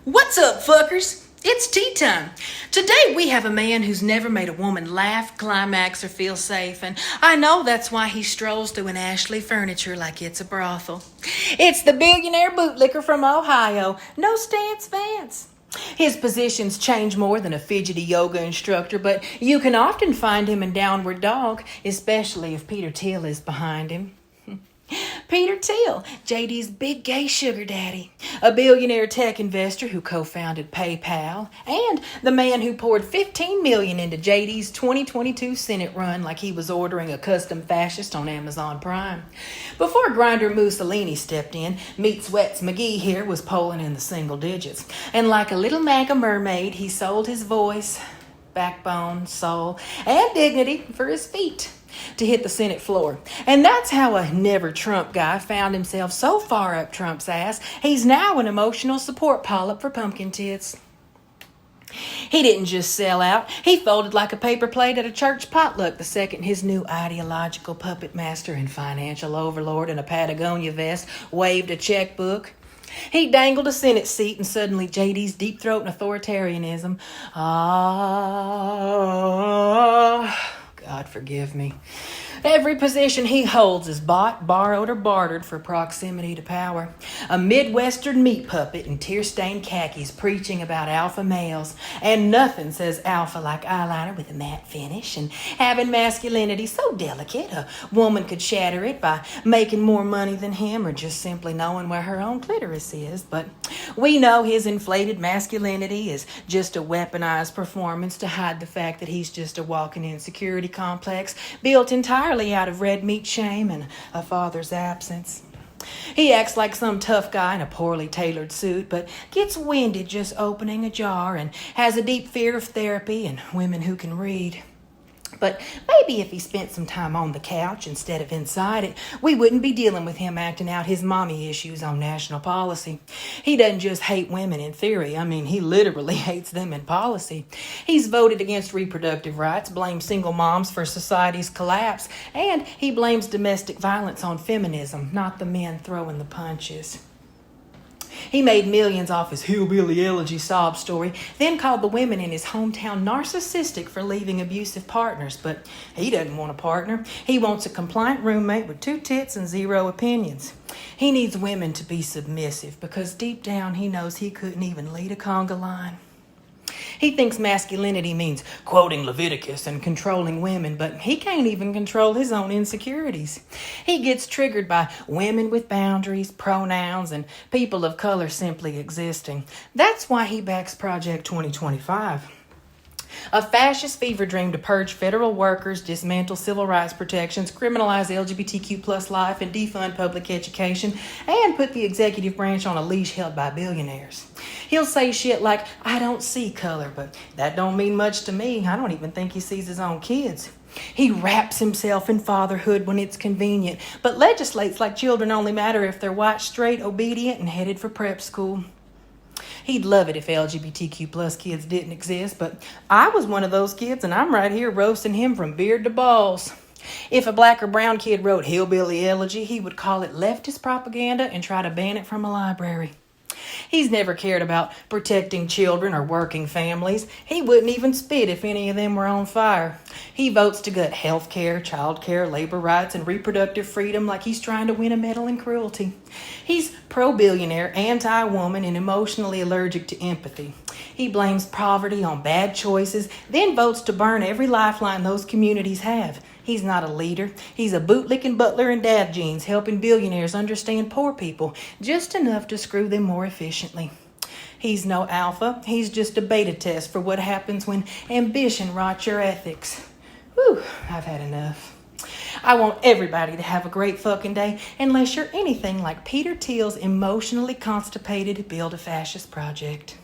What's up, fuckers? It's tea time. Today we have a man who's never made a woman laugh, climax, or feel safe, and I know that's why he strolls through an Ashley furniture like it's a brothel. It's the billionaire bootlicker from Ohio, no stance Vance. His positions change more than a fidgety yoga instructor, but you can often find him in Downward Dog, especially if Peter Thiel is behind him. Peter Thiel, JD's big gay sugar daddy, a billionaire tech investor who co-founded PayPal, and the man who poured $15 million into JD's 2022 Senate run like he was ordering a custom fascist on Amazon Prime. Before Grindr Mussolini stepped in, Meat Sweats McGee here was polling in the single digits, and like a little MAGA mermaid, he sold his voice, backbone, soul, and dignity for his feet to hit the Senate floor. And that's how a never Trump guy found himself so far up Trump's ass, he's now an emotional support polyp for pumpkin tits. He didn't just sell out, he folded like a paper plate at a church potluck the second his new ideological puppet master and financial overlord in a Patagonia vest waved a checkbook. He dangled a Senate seat and suddenly JD's deep throat and authoritarianism. God forgive me. Every position he holds is bought, borrowed, or bartered for proximity to power. A Midwestern meat puppet in tear-stained khakis preaching about alpha males. And nothing says alpha like eyeliner with a matte finish and having masculinity so delicate a woman could shatter it by making more money than him or just simply knowing where her own clitoris is. But we know his inflated masculinity is just a weaponized performance to hide the fact that he's just a walking insecurity complex built entirely out of red meat shame and a father's absence. He acts like some tough guy in a poorly tailored suit, but gets winded just opening a jar and has a deep fear of therapy and women who can read. But maybe if he spent some time on the couch instead of inside it, we wouldn't be dealing with him acting out his mommy issues on national policy. He doesn't just hate women in theory. He literally hates them in policy. He's voted against reproductive rights, blames single moms for society's collapse, and he blames domestic violence on feminism, not the men throwing the punches. He made millions off his hillbilly elegy sob story, then called the women in his hometown narcissistic for leaving abusive partners. But he doesn't want a partner. He wants a compliant roommate with 2 tits and 0 opinions. He needs women to be submissive because deep down he knows he couldn't even lead a conga line. He thinks masculinity means quoting Leviticus and controlling women, but he can't even control his own insecurities. He gets triggered by women with boundaries, pronouns, and people of color simply existing. That's why he backs Project 2025. A fascist fever dream to purge federal workers, dismantle civil rights protections, criminalize LGBTQ plus life, and defund public education, and put the executive branch on a leash held by billionaires. He'll say shit like, I don't see color, but that don't mean much to me. I don't even think he sees his own kids. He wraps himself in fatherhood when it's convenient, but legislates like children only matter if they're white, straight, obedient, and headed for prep school. He'd love it if LGBTQ plus kids didn't exist, but I was one of those kids and I'm right here roasting him from beard to balls. If a black or brown kid wrote hillbilly elegy, he would call it leftist propaganda and try to ban it from a library. He's never cared about protecting children or working families. He wouldn't even spit if any of them were on fire. He votes to gut health care, child care, labor rights, and reproductive freedom like he's trying to win a medal in cruelty. He's pro-billionaire, anti-woman, and emotionally allergic to empathy. He blames poverty on bad choices, then votes to burn every lifeline those communities have. He's not a leader. He's a bootlicking butler in dad jeans, helping billionaires understand poor people, just enough to screw them more efficiently. He's no alpha. He's just a beta test for what happens when ambition rots your ethics. Whew, I've had enough. I want everybody to have a great fucking day, unless you're anything like Peter Thiel's emotionally constipated build a fascist project.